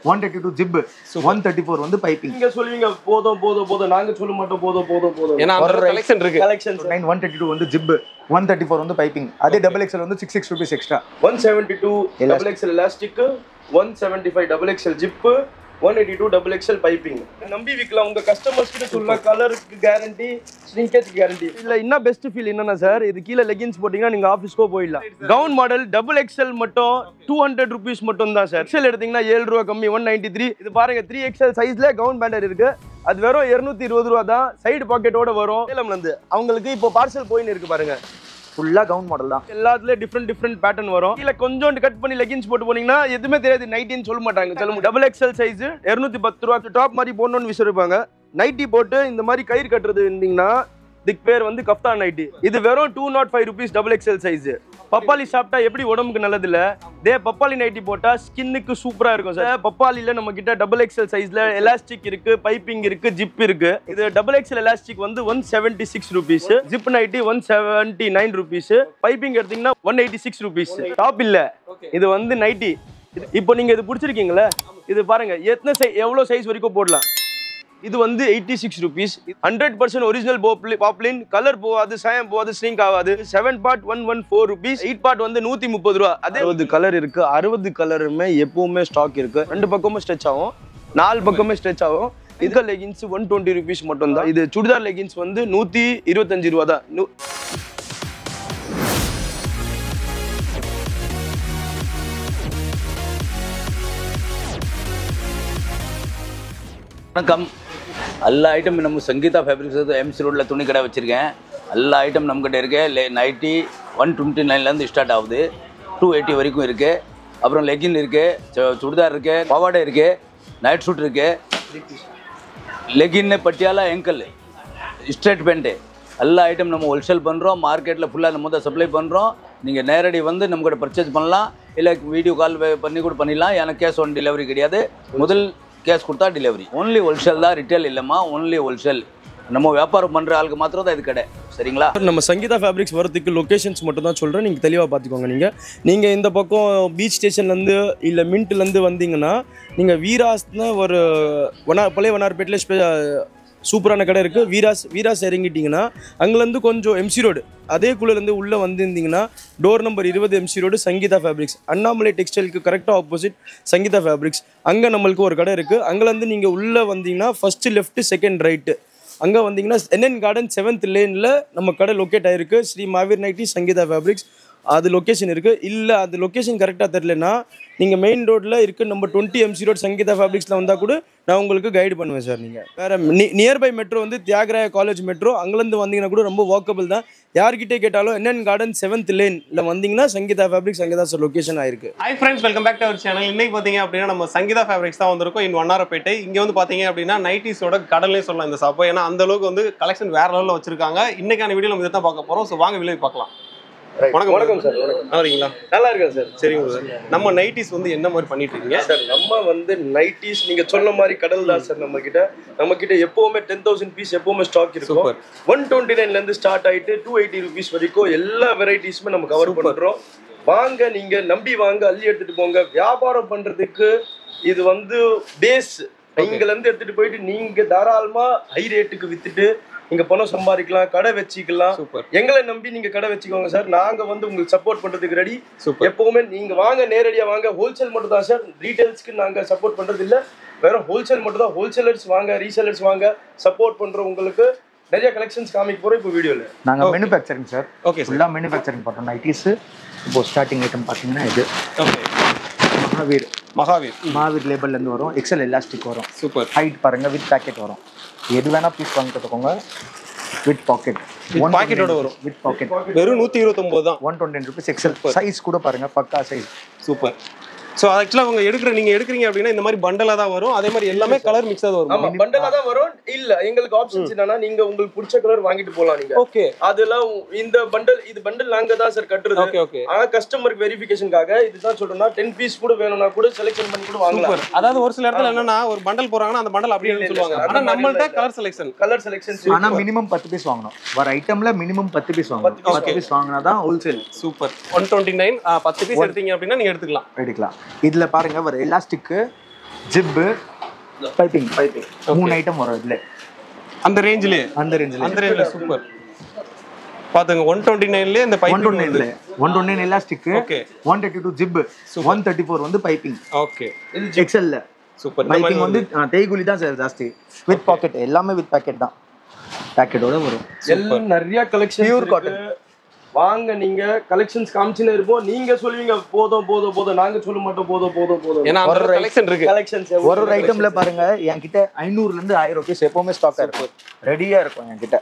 132 zip 134 வந்து piping. நீங்க சொல்லுவீங்க போதும் போதும் போதும், நாங்க சொல்ல மாட்டோம் போதும் போதும் போதும். ஏன்னா அந்த கலெக்ஷன் இருக்கு. கலெக்ஷன் 132 வந்து ஜிப் 134 வந்து பைப்பிங். அதே டபுள் எக்ஸ்எல் வந்து 66 rupees extra. 172 double XL elastic, 175 double XL zip, 182 double XL piping. நம்பி விக்கலாம், உங்க கஸ்டமர்ஸ் கிட்ட சொல்லலாம். கலருக்கு கேரண்டி, ஸ்ரிங்கேஜ் கேரண்டி. இல்ல இன்னும் பெஸ்ட் ஃபீல் என்னன்னா சார், இது கீழே லெகின்ஸ் போட்டீங்கன்னா நீங்க ஆஃபீஸ்க்கோ போயிடலாம். கவுன் மாடல் டபுள் எக்ஸ்எல் மட்டும் 200 rupees மட்டும் தான் சார். எக்ஸ்எல் எடுத்தீங்கன்னா 7 ரூபா கம்மி 193. இது பாருங்க 3XL சைஸ்ல கவுன் பேண்டர் இருக்கு. அது வெறும் 220 ரூபா தான். சைடு பாக்கெட்டோட வரும். சேலம்ல இருந்து அவங்களுக்கு இப்போ பார்சல் போயின்னு இருக்கு பாருங்க. ஃபுல்லா கவுன் மாடல் தான். எல்லாத்துலயும் டிஃப்ரெண்ட் பேட்டர்ன் வரும். கீழ கொஞ்சோண்டு கட் பண்ணி லெகின்ஸ் போட்டு போனீங்கன்னா எதுவுமே தெரியாது, நைட்டின்னு சொல்ல மாட்டாங்க. சொல்ல டபுள் எக்ஸ்எல் சைஸ் 210 ரூபா. டாப் மாதிரி போடணும்னு விசிறிருப்பாங்க. நைட்டி போட்டு இந்த மாதிரி கயிறு கட்டுறது இருந்தீங்கன்னா இதுக்கு பேர் வந்து கஃப்தான் நைட்டி. இது வெறும் 205 rupees டபுள் எக்ஸ்எல் சைஸ். பப்பாளி சாப்பிட்டா எப்படி உடம்புக்கு நல்லது இல்ல, இதே பப்பாளி நைட்டி போட்டா ஸ்கின்னுக்கு சூப்பரா இருக்கும் சார். பப்பாளில நம்ம கிட்ட டபுள் எக்ஸ்எல் சைஸ்ல எலாஸ்டிக் இருக்கு, பைப்பிங் இருக்கு, ஜிப் இருக்கு. இது டபுள் எக்ஸ்எல் எலாஸ்டிக் வந்து 176 rupees, zip nighty 179 rupees, piping எடுத்தீங்கன்னா 186 rupees. டாப் இல்ல, இது வந்து நைட்டி. இப்போ நீங்க இது பிடிச்சிருக்கீங்களா, இது பாருங்க எவ்வளவு சைஸ் வரைக்கும் போடலாம். இது வந்து 86 rupees. 100% original Babylon. கலர் போகாது, சாயம் போகாது, ஸ்ட்ரிங்க் ஆகாது. 7 part 114 rupees. 8 part வந்து 130 ரூபா. அதே 60 கலர் இருக்கு. 60 கலருமே எப்பவுமே ஸ்டாக் இருக்கு. 2 பக்கமும் ஸ்ட்ரெச் ஆகும், 4 பக்கமே ஸ்ட்ரெச் ஆகும். இதுக்கு லெகின்ஸ் 120 rupees மட்டும் தான். இது சுடிதார் லெகின்ஸ் வந்து 125 ரூபா தான். வணக்கம். எல்லா ஐட்டம் நம்ம சங்கீதா ஃபேப்ரிக்ஸ் எம்சி ரோடில் துணி கடை வச்சுருக்கேன். எல்லா ஐட்டம் நம்மக்கிட்ட இருக்குது. நைட்டி 129லேருந்து ஸ்டார்ட் ஆகுது, 280 வரைக்கும் இருக்குது. அப்புறம் லெகின் இருக்குது, சுடிதார் இருக்குது, பாவாடை இருக்குது, நைட் ஷூட் இருக்குது, லெகின்னு பட்டியாலா ஏங்கல், ஸ்ட்ரெயிட் பேண்ட்டு, எல்லா ஐட்டம் நம்ம ஹோல்சேல் பண்ணுறோம். மார்க்கெட்டில் ஃபுல்லாக நம்ம தான் சப்ளை பண்ணுறோம். நீங்கள் நேரடி வந்து நம்ம கூட பர்ச்சேஸ் பண்ணலாம், இல்லை வீடியோ கால் பண்ணி கூட பண்ணிடலாம். எனக்கு கேஷ் ஆன் டெலிவரி கிடையாது, முதல் கேஷ் கொடுத்தா டெலிவரி. ஓன்லி ஹோல்சேல் தான், ரிட்டேல் இல்லைம்மா, ஓன்லி ஹோல்சேல். நம்ம வியாபாரம் பண்ணுற ஆளுக்கு மாத்திரம் தான் இது கடை, சரிங்களா? நம்ம சங்கீதா ஃபேப்ரிக்ஸ் வரதுக்கு லொக்கேஷன்ஸ் மட்டும் தான் சொல்கிறேன், நீங்கள் தெளிவாக பார்த்துக்கோங்க. நீங்கள் இந்த பக்கம் பீச் ஸ்டேஷன்லேருந்து இல்லை மின்ட்லேருந்து வந்தீங்கன்னா நீங்கள் வீராஸ்னு ஒரு பழைய வண்ணார்பேட்டில் சூப்பரான கடை இருக்குது. வீராஸ் இறங்கிட்டிங்கன்னா அங்கேருந்து கொஞ்சம் எம்சி ரோடு, அதே குள்ளேருந்து உள்ளே வந்திருந்தீங்கன்னா door number 20 MC road Sangeetha fabrics. Annamalai டெக்ஸ்டைலுக்கு கரெக்டாக ஆப்போசிட் சங்கீதா ஃபேப்ரிக்ஸ். அங்கே நம்மளுக்கு ஒரு கடை இருக்குது. அங்கேருந்து நீங்கள் உள்ளே வந்தீங்கன்னா ஃபஸ்ட்டு லெஃப்ட்டு செகண்ட் ரைட்டு, அங்கே வந்தீங்கன்னா என்என் கார்டன் 7th லேனில் நம்ம கடை லொக்கேட் ஆகிருக்கு. ஸ்ரீ மாவீர் நைட்டி சங்கீதா ஃபேப்ரிக்ஸ் அது லொக்கேஷன் இருக்குது. இல்லை அது லொக்கேஷன் கரெக்டாக தெரிலனா நீங்கள் மெயின் ரோட்டில் இருக்குது நம்பர் 20 எம்சி ரோட் சங்கீதா ஃபேப்ரிக்ஸில் வந்தால் கூட நான் உங்களுக்கு கைடு பண்ணுவேன் சார். நீங்கள் வேறு நியர்பை மெட்ரோ வந்து தியாகராய காலேஜ் மெட்ரோ, அங்கேருந்து வந்தீங்கன்னா கூட ரொம்ப வாக்கபிள் தான். யார்கிட்டே கேட்டாலும் என்என் கார்டன் 7th லேனில் வந்தீங்கன்னா சங்கீதா ஃபேப்ரிக்ஸ் அங்கே தான் சார் லொக்கேஷன் ஆயிருக்கு. Hi friends, welcome back to our channel. இன்னைக்கு பார்த்தீங்க அப்படின்னா நம்ம சங்கீதா ஃபேப்ரிக்ஸ் தான் வந்திருக்கோம் இன் வண்ணாரப்பேட்டை. இங்கே வந்து பார்த்தீங்க அப்படின்னா நைட்டிஸோட கடலே சொல்லலாம் இந்த ஷாப்பை. ஏன்னா அந்த அளவுக்கு வந்து கலெக்ஷன் வேற லெவலில் வச்சிருக்காங்க. இன்னைக்கான வீடியோ நம்ம இதை தான் பார்க்க போகிறோம். ஸோ வாங்க வீடியோ பார்க்கலாம். வணக்கம் சார். நல்லா இருக்கீங்களா? நல்லா இருக்கேன் சார். சரிங்க சார். நம்ம நைட்டிஸ் வந்து என்ன மாதிரி பண்ணிட்டு இருக்கீங்க சார்? நம்ம வந்து நைட்டிஸ் நீங்க சொன்ன மாதிரி கடல் தான் சார். நம்ம கிட்ட எப்பவுமே 10,000 பீஸ் எப்பவுமே ஸ்டாக் இருக்கும். 129ல இருந்து ஸ்டார்ட் ஆயிட்டு 280 rupees வரைக்கும் எல்லா வெரைட்டிஸுமே நம்ம கவர் பண்றோம். வாங்க, நீங்க நம்பி வாங்க, அள்ளி எடுத்துட்டு போங்க. வியாபாரம் பண்றதுக்கு இது வந்து பேஸ். இங்கல இருந்து எடுத்துட்டு போயிட்டு நீங்க தாராளமா ஹை ரேட்டுக்கு வித்துட்டு நீங்க பணம் சம்பாதிக்கலாம், கடை வச்சுக்கலாம். எங்களை நம்பி நீங்க கடை வச்சுக்கோங்க சார். நாங்க வந்து உங்களுக்கு சப்போர்ட் பண்றதுக்கு ரெடி. எப்பவுமே நீங்க வாங்க, நேரடியா வாங்க. ஹோல்சேல் மட்டும் தான் சார், ரீட்டைல்ஸ்க்கு நாங்க சப்போர்ட் பண்றது இல்ல. வெறும் ஹோல்சேல் மட்டும் தான். ஹோல்சேலர்ஸ் வாங்க, ரீசேலர்ஸ் வாங்க, சப்போர்ட் பண்றோம். உங்களுக்கு நிறைய கலெக்ஷன்ஸ் காமிக்க போறோம் இப்போ வீடியோல. நாங்க மேனுஃபேக்சரிங் சார். ஓகே, ஃபுல்லா மேனுஃபேக்சரிங் பண்றோம் நைட்டிஸ். இப்போ ஸ்டார்டிங் ஐட்டம் பாத்தீங்கன்னா இது மகாவீர் லேபிள்ல இருந்து வரும். எக்ஸல் எலாஸ்டிக் வரும். சூப்பர். ஹைட் பாருங்க, வித் பாக்கெட் வரும். எது வேணா பீஸ் வாங்கி கட்டுக்கோங்க. வித் பாக்கெட், பாக்கெட்டோட வரும். வித் பாக்கெட் வெறும் 129 தான். 120 rupees. எக்ஸல் சைஸ் கூட பாருங்க, பக்கா சைஸ். சூப்பர். ஸோ ஆக்சுவலாக அவங்க நீங்க எடுக்கிறீங்க அப்படின்னா இந்த மாதிரி பண்டலாக தான் வரும். அதே மாதிரி எல்லாமே கலர் மிக்ஸாக வரும். ஆமா, பண்டலாக தான் வரும். இல்ல எங்களுக்கு ஆப்ஷன்ஸ் என்னன்னா, நீங்க உங்களுக்கு பிடிச்ச கலர் வாங்கிட்டு போகலாம். நீங்க ஓகே, அதெல்லாம் இந்த பண்டல் நாங்க தான் சார் கட்டுறது. Okay okay. ஆனா கஸ்டமருக்கு வெரிஃபிகேஷனுக்காக இதுதான் சொல்றோம்னா 10 பீஸ் கூட வேணும்னா கூட செலக்ஷன் பண்ணி கூட வாங்கலாம். அதாவது ஒரு சில இடத்துல என்னன்னா ஒரு பண்டல் போறாங்கன்னா அந்த பண்டல் அப்படியே சொல்லுவாங்க. ஆனா நம்மள்ட்ட கலர் செலக்ஷன் ஆனா மினிமம் 10 பீஸ் வாங்கணும். வர ஐட்டம்ல மினிமம் 10 பீஸ் வாங்கணும். 10 பீஸ் வாங்கினா தான் ஹோல்சேல். சூப்பர். 129 10 பீஸ் எடுத்தீங்க அப்படின்னா நீங்க எடுத்துக்கலாம். இதுல பாருங்க ஒரு எலாஸ்டிக் ஜிப்பு, பைப்பிங் மூணு ஐட்டம் வரும் இதுல. அந்த ரேஞ்சிலே அந்த ரேஞ்சில சூப்பர். பாத்துங்க 129ல இந்த பைப்பிங் 129 எலாஸ்டிக், ஓகே 132 ஜிப், 134 வந்து பைப்பிங். ஓகே இது எக்ஸல்ல சூப்பர். பைப்பிங் வந்து தேய்குலி தான் சார் ஜாஸ்தி. வித் பாக்கெட், எல்லாமே வித் பாக்கெட் தான், பாக்கெட்டோட வரும். எல்லாம் நிறைய கலெக்ஷன் பியூர் காட்டன். வாங்க நீங்க கலெக்ஷன்ஸ் காமிச்சுனே இருப்போம். நீங்க சொல்லுவீங்க போதும் நாங்க சொல்ல மாட்டோம் போதும். ஏன்னா அந்த கலெக்ஷன் இருக்கு. கலெக்ஷன்ஸ் ஒரு ஐட்டம்ல பாருங்க என்கிட்ட 500ல இருந்து 1000 ரூபாய் எப்பவுமே ஸ்டாக்கா இருக்கும், ரெடியா இருக்கும் என்கிட்ட.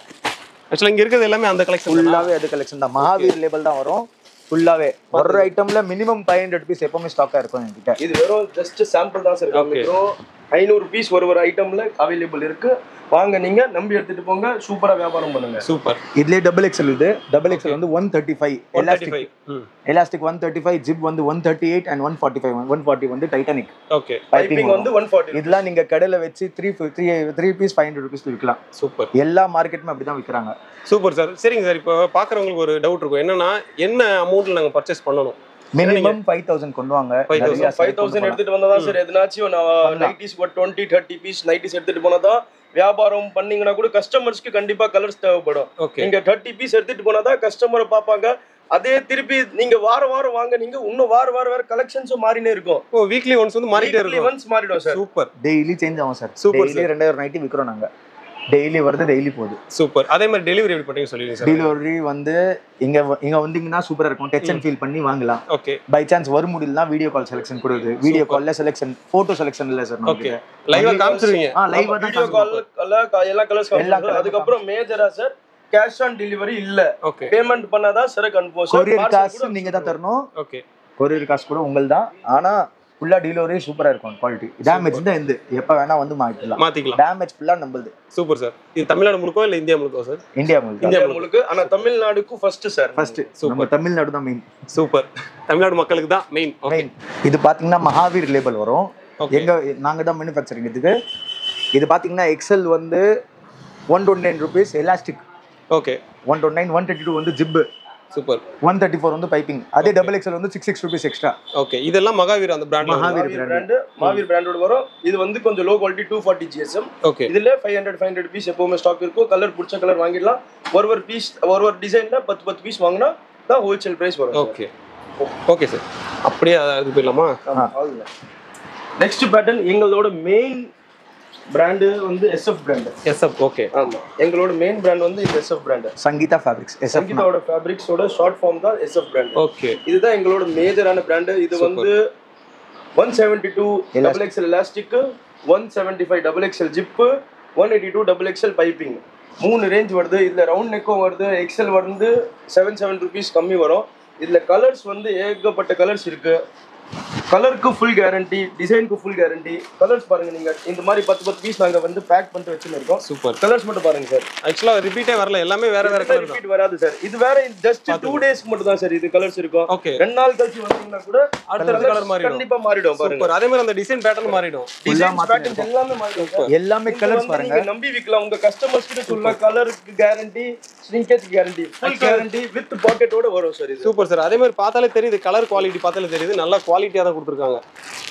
ஆக்சுவலா இங்க இருக்குது எல்லாமே அந்த கலெக்ஷன் ஃபுல்லாவே அது கலெக்ஷன் தான். மகாவீர் லேபிள் தான் வரும் ஃபுல்லாவே. ஒரு ஐட்டம்ல மினிமம் 500 பீஸ் எப்பவுமே ஸ்டாக்கா இருக்கும் என்கிட்ட. இது வெறும் ஜஸ்ட் சாம்பிள் தான் சார். வெறும் 500 பீஸ் ஒரு ஐட்டம்ல அவைலபிள் இருக்கு. வாங்க நீங்க நம்பி எடுத்துட்டு போங்க, சூப்பரா வியாபாரம் பண்ணுங்க. சூப்பர். இதுலயே டபுள் எக்ஸ்எல், இது டபுள் எக்ஸ்எல் வந்து 135 எலாஸ்டிக் 135, ஜிப் வந்து 138 and 140 வந்து டைட்டானிக். ஓகே பைப்பிங் வந்து 140. இதெல்லாம் நீங்க கடையில வச்சு 3 பீஸ் 500 ரூபீஸ் விற்கலாம். சூப்பர். எல்லா மார்க்கெட்டுமே அப்படிதான் விற்கிறாங்க. Super sir. சரிங்க சார், இப்போ பாக்குறவங்களுக்கு ஒரு டவுட் இருக்கும், என்னன்னா என்ன அமௌண்ட்ல நாங்க பர்ச்சேஸ் பண்ணணும்? மினிமம் 5000 கொண்டு வாங்க. 5000 எடுத்துட்டு வந்தா சார் எதுனாச்சும் நைட்டிஸ் 20-30 பீஸ் நைட்டிஸ் எடுத்துட்டு போனதான் வியாபாரம் பண்ணீங்கன்னா கூட கஸ்டமர்ஸ்க்கு கண்டிப்பா கலர்ஸ் தேவைப்படும். நீங்க 30 பீஸ் எடுத்துட்டு போனாதான் கஸ்டமரை பார்ப்பாங்க. அதே திருப்பி நீங்க வாரம் வாங்க, நீங்க இன்னும் வாரம் வேற கலெக்ஷன்ஸும் மாறினே இருக்கும். ஓ வீக்லி ஒன்ஸ் வந்து மாறிட்டே இருக்கும். ஒன்ஸ் மாறிடும் சார். சூப்பர். டெய்லி சேஞ்ச் ஆகும் சார். சூப்பர். டெய்லி 2000 நைட்டி விக்கிறோம் நாங்க. டெய்லி வருது, டெய்லி போகுது. சூப்பர். அதே மாதிரி டெலிவரி எப்படி பண்ணுவீங்க சொல்லுங்க சார். டெலிவரி வந்து இங்க வந்தீங்கன்னா சூப்பரா இருக்கும். டச் அண்ட் ஃபீல் பண்ணி வாங்கலாம். ஓகே. பை சான்ஸ் வர முடியலனா வீடியோ கால் செலக்ஷன் கொடுது. வீடியோ கால்ல செலக்ஷன், போட்டோ செலக்ஷன் இல்ல சார். ஓகே. லைவா காமிச்சிருவீங்க. லைவா தான் வீடியோ கால் எல்லா கலர்ஸ் காமிச்சிருவோம். அதுக்கு அப்புறம் மேஜரா சார் கேஷ் ஆன் டெலிவரி இல்ல. ஓகே. பேமெண்ட் பண்ணாதான் சார் கன்ஃபார்ம். கொரியர் காசு நீங்க தான் தரணும். ஓகே. கொரியர் காசு கூட உங்கள் தான். ஆனா ஃபுல்லா டெலிவரி சூப்பரா இருக்கும். குவாலிட்டி டேமேஜ் தான் எந்த எப்ப வேணா வந்து மாத்திக்கலாம். டேமேஜ் ஃபுல்லா நம்மளுது. Super sir. இது தமிழ்நாடு முழுக்கோ இல்ல இந்தியா முழுக்கோ சார்? இந்தியா முழுக்க. ஆனா தமிழ்நாடுக்கு ஃபர்ஸ்ட் சார். ஃபர்ஸ்ட் நம்ம தமிழ்நாடு தான் மெயின். சூப்பர். தமிழ்நாடு மக்களுக்கு தான் மெயின். மெயின். இது பாத்தீங்கன்னா மகாவீர் லேபிள் வரும். நாங்க தான் மேனுஃபேக்சரிங் இதுக்கு. இது பாத்தீங்கன்னா எக்ஸல் வந்து 129 ரூபீஸ் எலாஸ்டிக். ஓகே. 129, 132 வந்து ஜிப். சூப்பர். 134 வந்து பைப்பிங். அதே டபுள் எக்ஸ்எல் வந்து 66 ரூபீஸ் எக்ஸ்ட்ரா. ஓகே. இதெல்லாம் மகாவீர் அந்த பிராண்ட். மகாவீர் பிராண்டோட வரும். இது வந்து கொஞ்சம் லோ குவாலிட்டி 240 GSM. ஓகே. இதுல 500 பீஸ் எப்பவுமே ஸ்டாக் இருக்கும். கலர் பிடிச்ச கலர் வாங்கிடலாம். ஒரு பீஸ் ஒரு டிசைன்ல 10 பீஸ் வாங்கினா தான் ஹோல்சேல் பிரைஸ் வரும். ஓகே. Okay sir. அப்படியே அது போயிடலாமா? நெக்ஸ்ட் பேட்டர்ன் எங்களோட மெயின் பிராண்ட் வந்து SF பிராண்ட். SF. ஓகே. ஆமா, எங்களோட மெயின் பிராண்ட் வந்து இந்த SF பிராண்ட். சங்கீதா ஃபேப்ரிக்ஸ். சங்கீதாவோட ஃபேப்ரிக்ஸோட ஷார்ட் ஃபார்ம் தான் SF பிராண்ட். ஓகே. இதுதான் எங்களோட மேஜரான பிராண்ட். இது வந்து 172 double XL elastic, 175 double XL zip, 182 double XL piping. 3 range வருது. இதுல ரவுண்ட் நெக்கும் வருது. எக்ஸ்எல் வந்து 7 ரூபீஸ் கம்மி வரும். இதுல கலர்ஸ் வந்து ஏகப்பட்ட கலர்ஸ் இருக்கு. கலருக்கு ஃபுல் கேரண்டி, டிசைனுக்கு ஃபுல் கேரண்டி. கலர்ஸ் பாருங்க, நீங்க இந்த மாதிரி 10 பீஸ் நாங்க வந்து பேக் பண்ணிட்டு வச்சிருக்கோம். சூப்பர். கலர்ஸ் மட்டும் பாருங்க சார். ஆக்சுவலா ரிப்பீட்டே வரல, எல்லாமே வேற கலர் தான். ரிப்பீட் வராது சார். இது வேற ஜஸ்ட் 2 டேஸ்க்கு மட்டும் தான் சார் இது கலர்ஸ் இருக்கும். ஓகே. 2 நாள் கழிச்சு வந்தீங்கன்னா கூட அடுத்த கலர் மாறிடும். கண்டிப்பா மாறிடும் பாருங்க. சூப்பர். அதே மாதிரி அந்த டிசைன் பேட்டர்ன் மாறிடும். டிசைன் பேட்டர்ன் எல்லாமே மாறிடும். எல்லாமே கலர்ஸ் பாருங்க. நீங்க நம்பி விக்கலாம். உங்க கஸ்டமர்ஸ் கிட்ட சொல்ல கலருக்கு guarantee, shrinkage guarantee, full guarantee with பாக்கெட்டோட வரும் சார் இது. Super sir. அதே மாதிரி பார்த்தாலே தெரியுது, கலர் குவாலிட்டி பார்த்தாலே தெரியுது, நல்ல குவாலிட்டியா தான் கொடுத்திருக்காங்க.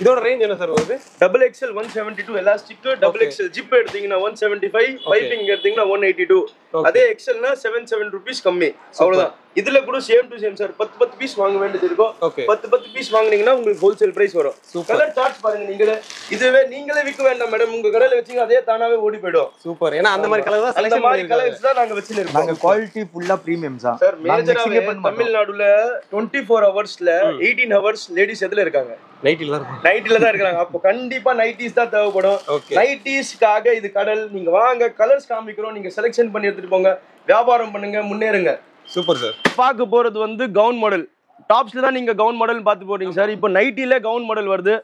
இதோட ரேஞ்ச் என்ன சார் வருது? Double XL 172 elastic, double XL zip எடுத்தீங்கன்னா 175, பைப்பிங் எடுத்தீங்கன்னா 182. அதே எக்ஸ்எல்னா 7 ரூபீஸ் கம்மி. அவ்வளவுதான். இதுல கூட same to same sir. 10 piece வாங்க வேண்டியது இருக்கும். 10 பீஸ் வாங்குனீங்கன்னா உங்களுக்கு ஹோல்சேல் பிரைஸ் வரும். கலர் சார்ட்ஸ் பாருங்க. இதுவே நீங்களே விற்க வேண்டாம் மேடம். உங்க கடையில வச்சீங்க அதே தானாவே ஓடி போயிடும். சூப்பர். ஏன்னா அந்த மாதிரி கலர் தான் செலக்ஷன் பண்ணிருக்காங்க. கலர்ஸ் தான் நாங்க வச்சிருக்கோம். நாங்க குவாலிட்டி ஃபுல்லா பிரீமியம் சார். சார் மேஜராவே தமிழ்நாடுல 24 ஹவர்ஸ்ல 18 ஹவர்ஸ் லேடிஸ் எதுல இருக்காங்க? நைட்டில தான் இருக்காங்க. அப்போ கண்டிப்பா நைட்டிஸ் தான் தேவைப்படும். நைட்டிஸ்க்காக இது கடல். நீங்க வாங்க, கலர்ஸ் காமிக்கிறோம், நீங்க செலக்ஷன் பண்ணி எடுத்துட்டு போங்க, வியாபாரம் பண்ணுங்க, முன்னேறுங்க. Super sir. பார்க்க போறது வந்து கவுன் மாடல். டாப்ஸ்ல தான் நீங்க கவுன் மாடல் பார்த்து போறீங்க சார். இப்போ நைட்டில கவுன் மாடல் வருது.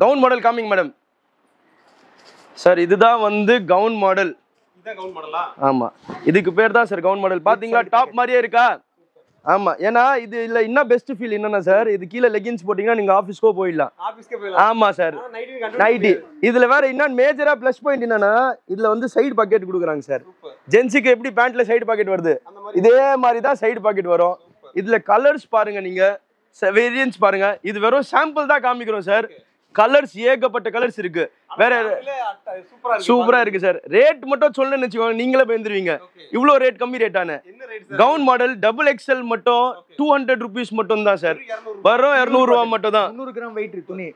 Gown model calming madam. Sir இதுதான் வந்து கவுன் மாடல். இதான் கவுன் மாடலா? ஆமா, இதுக்கு பேர் தான் சார் கவுன் மாடல். பாத்தீங்களா டாப் மாதிரியே இருக்கா? ஆமா. ஏன்னா இது இல்ல இன்னும் பெஸ்ட் ஃபீல் என்னன்னா சார், இது கீழே லெகின்ஸ் போட்டீங்கன்னா நீங்க ஆபீஸ்க்கோ போயிடலாம். ஆமா சார். நைட்டி இதுல வேற இன்னும் மேஜரா பிளஸ் பாயிண்ட் என்னன்னா, இதுல வந்து சைடு பாக்கெட் கொடுக்குறாங்க சார். ஜென்ஸுக்கு எப்படி பேண்ட்ல சைடு பாக்கெட் வருது, இதே மாதிரி தான் சைடு பாக்கெட் வரும். இதுல கலர்ஸ் பாருங்க, நீங்க வேரியன்ஸ் பாருங்க. இது வெறும் சாம்பிள் தான் காமிக்கிறோம் சார். கலர்ஸ் ஏகப்பட்ட கலர்ஸ் இருக்கு. வேற சூப்பரா இருக்கு சார். ரேட் மட்டும் சொல்லணும்னு வச்சுக்கோங்க, நீங்களே பயந்துருவீங்க. இவ்வளோ ரேட் கம்மி ரேட்டான கவுன் மாடல் டபுள் எக்ஸ்எல் மட்டும் 200 rupees மட்டும் தான் சார். வரும் 200 ரூபா மட்டும் தான். 300 கிராம் வெயிட் துணி.